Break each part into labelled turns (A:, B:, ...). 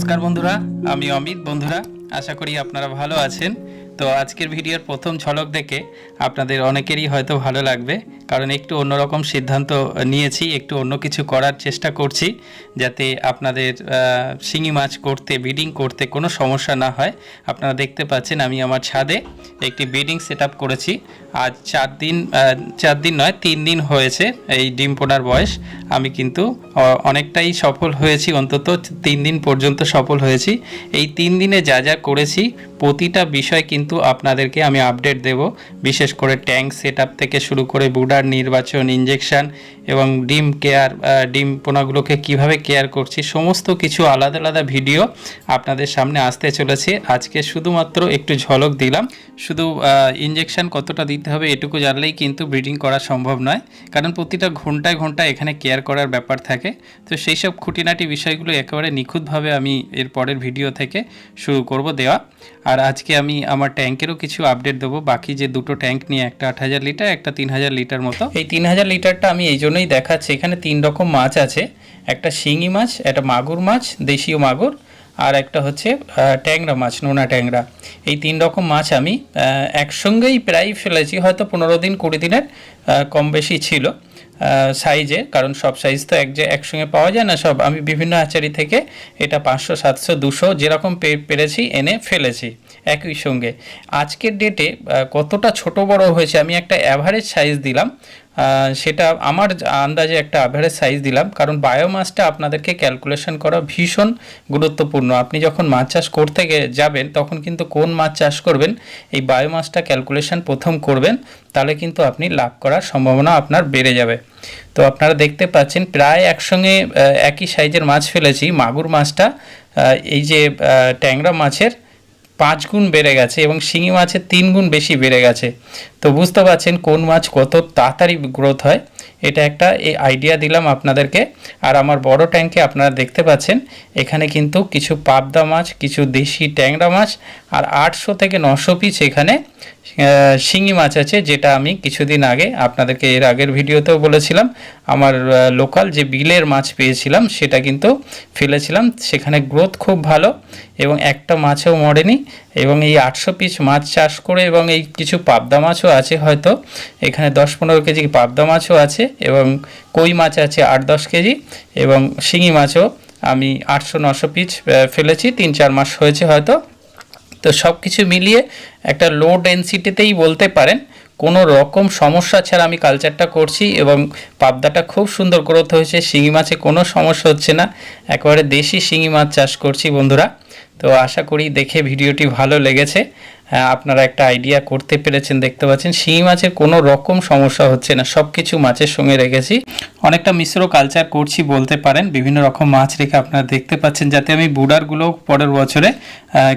A: নমস্কার বন্ধুরা, আমি অমিত। বন্ধুরা, আশা করি আপনারা ভালো আছেন। তো আজকের ভিডিওর প্রথম ঝলক দেখে আপনাদের অনেকেরই হয়তো ভালো লাগবে, কারণ একটু অন্যরকম সিদ্ধান্ত নিয়েছি, একটু অন্য কিছু করার চেষ্টা করছি যাতে আপনাদের শিঙি মাছ করতে, ব্রিডিং করতে কোনো সমস্যা না হয়। আপনারা দেখতে পাচ্ছেন আমি আমার ছাদে একটি ব্রিডিং সেট আপ করেছি। আজ 4 দিন নয় 3 দিন হয়েছে এই ডিম পোনার বয়স। আমি কিন্তু অনেকটাই সফল হয়েছি, অন্তত 3 দিন পর্যন্ত সফল হয়েছি। এই 3 দিনে যা যা করেছি প্রতিটা বিষয় কিন্তু আপনাদেরকে আমি আপডেট দেব। বিশেষ করে ট্যাঙ্ক সেট আপ থেকে শুরু করে ব্রুডার নির্বাচন, ইঞ্জেকশান এবং ডিম কেয়ার, ডিম পোনাগুলোকে কিভাবে কেয়ার করছি, সমস্ত কিছু আলাদা আলাদা ভিডিও আপনাদের সামনে আসতে চলেছে। আজকে শুধুমাত্র একটু ঝলক দিলাম। শুধু ইঞ্জেকশান কতটা দিতে হবে এটুকু জানলেই কিন্তু ব্রিডিং করা সম্ভব নয়, কারণ প্রতিটা ঘন্টায় ঘন্টায় এখানে কেয়ার করার ব্যাপার থাকে। তো সেই সব খুঁটিনাটি বিষয়গুলো একেবারে নিখুঁতভাবে আমি এর পরের ভিডিও থেকে শুরু করব দেওয়া। আর আজকে আমি আমার ট্যাঙ্কেরও কিছু আপডেট দেবো। বাকি যে দুটো ট্যাঙ্ক নিয়ে, একটা 8000 লিটার, একটা 3000 লিটার মতো। এই 3000 লিটারটা আমি এই জন্যই দেখাচ্ছি, এখানে 3 রকম মাছ আছে। একটা শিঙি মাছ, একটা মাগুর মাছ, দেশীয় মাগুর, আর একটা হচ্ছে ট্যাংরা মাছ, নোনা ট্যাংরা। এই 3 রকম মাছ আমি একসঙ্গেই প্রায় ফেলেছি, হয়তো 15 দিন 20 দিনের কম বেশি ছিল সাইজে, কারণ সব সাইজ তো একসঙ্গে পাওয়া যায় না। সব আমি বিভিন্ন হ্যাচারি থেকে এটা 500, 700, 200 যেরকম পেরেছি এনে ফেলেছি একই সঙ্গে। আজকের ডেটে কতটা ছোট বড় হয়েছে আমি একটা অ্যাভারেজ সাইজ দিলাম, সেটা আমার আন্দাজে একটা অ্যাভারেজ সাইজ দিলাম, কারণ বায়োমাসটা আপনাদেরকে ক্যালকুলেশন করা ভীষণ গুরুত্বপূর্ণ। আপনি যখন মাছ চাষ করতে যাবেন তখন কিন্তু কোন মাছ চাষ করবেন এই বায়োমাসটা ক্যালকুলেশন প্রথম করবেন, তাহলে কিন্তু আপনি লাভ করার সম্ভাবনা আপনার বেড়ে যাবে। তো আপনারা দেখতে পাচ্ছেন প্রায় একসঙ্গে একই সাইজের মাছ ফেলেছি। মাগুর মাছটা এই যে ট্যাংরা মাছের 5 গুণ বেড়ে গেছে এবং শিঙি মাছের 3 গুণ বেশি বেড়ে গেছে। তো বুঝতে পারছেন কোন মাছ কত তাড়াতাড়ি গ্রোথ হয়, এটা একটা আইডিয়া দিলাম আপনাদেরকে। আর আমার বড় ট্যাঙ্কে আপনারা দেখতে পাচ্ছেন এখানে কিন্তু কিছু পাবদা মাছ, কিছু দেশি ট্যাংরা মাছ, আর 800 থেকে 900 পিস এখানে শিঙি মাছ আছে, যেটা আমি কিছুদিন আগে আপনাদেরকে এর আগের ভিডিওতেও বলেছিলাম। আমার লোকাল যে বিলের মাছ পেয়েছিলাম সেটা কিন্তু ফেলেছিলাম, সেখানে গ্রোথ খুব ভালো এবং একটা মাছও মরেনি। এবং এই 800 পিস মাছ চাষ করে, এবং এই কিছু পাবদা মাছও আছে, হয়তো এখানে 10-15 কেজি পাবদা মাছও আছে, এবং কই মাছ আছে 8-10 কেজি, এবং শিঙি মাছও আমি 800-900 পিস ফেলেছি, 3-4 মাস হয়েছে হয়তো। তো সব কিছু মিলিয়ে একটা লো ডেন্সিটিতেই বলতে পারেন, কোনো রকম সমস্যা ছাড়া আমি কালচারটা করছি, এবং পাবদাটা খুব সুন্দর গ্রোথ হয়েছে। শিঙি মাছে কোনো সমস্যা হচ্ছে না, একেবারে দেশি শিঙি মাছ চাষ করছি বন্ধুরা। তো আশা করি দেখে ভিডিওটি ভালো লেগেছে, আপনারা একটা আইডিয়া করতে পেরেছেন। দেখতে পাচ্ছেন শিঙি মাছের কোনো রকম সমস্যা হচ্ছে না, সব কিছু মাছের সঙ্গে রেখেছি। অনেকটা মিশ্র কালচার করছি বলতে পারেন, বিভিন্ন রকম মাছ রেখে আপনারা দেখতে পাচ্ছেন, যাতে আমি বুডারগুলো পরের বছরে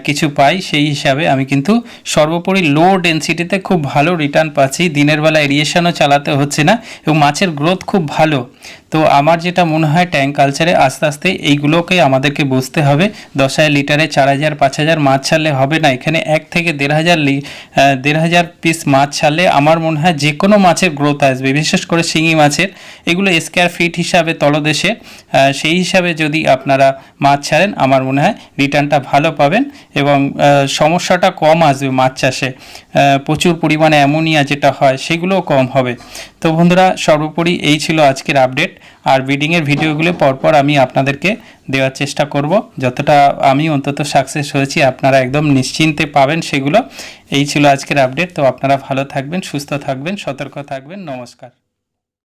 A: কিছু পাই সেই হিসাবে আমি কিন্তু সর্বোপরি লো ডেন্সিটিতে খুব ভালো রিটার্ন পাচ্ছি। দিনের বেলা এরিয়েশনও চালাতে হচ্ছে না এবং মাছের গ্রোথ খুব ভালো। তো আমার যেটা মনে হয় ট্যাঙ্ক কালচারে আস্তে আস্তে এইগুলোকে আমাদেরকে বুঝতে হবে। 10,000 লিটারে 4,000, 5,000 মাছ ছাড়লে হবে না, এখানে 1 থেকে 1,500 পিস মাছ ছাড়লে আমার মনে হয় যে কোনো মাছের গ্রোথ আসবে, বিশেষ করে শিঙি মাছের। এগুলো স্কোয়ার ফিট হিসাবে তলদেশে, সেই হিসাবে যদি আপনারা মাছ ছাড়েন আমার মনে হয় রিটার্নটা ভালো পাবেন এবং সমস্যাটা কম আসবে মাছ চাষে। প্রচুর পরিমাণে অ্যামোনিয়া যেটা হয় সেগুলোও কম হবে। তো বন্ধুরা, সর্বোপরি এই ছিল আজকের আপডেট। আর ব্রিডিংয়ের ভিডিওগুলো পরপর আমি আপনাদেরকে দেওয়ার চেষ্টা করব, যতটা আমি অন্তত সাকসেস হয়েছি আপনারা একদম নিশ্চিন্তে পাবেন সেগুলো। এই ছিল আজকের আপডেট। তো আপনারা ভালো থাকবেন, সুস্থ থাকবেন, সতর্ক থাকবেন। নমস্কার।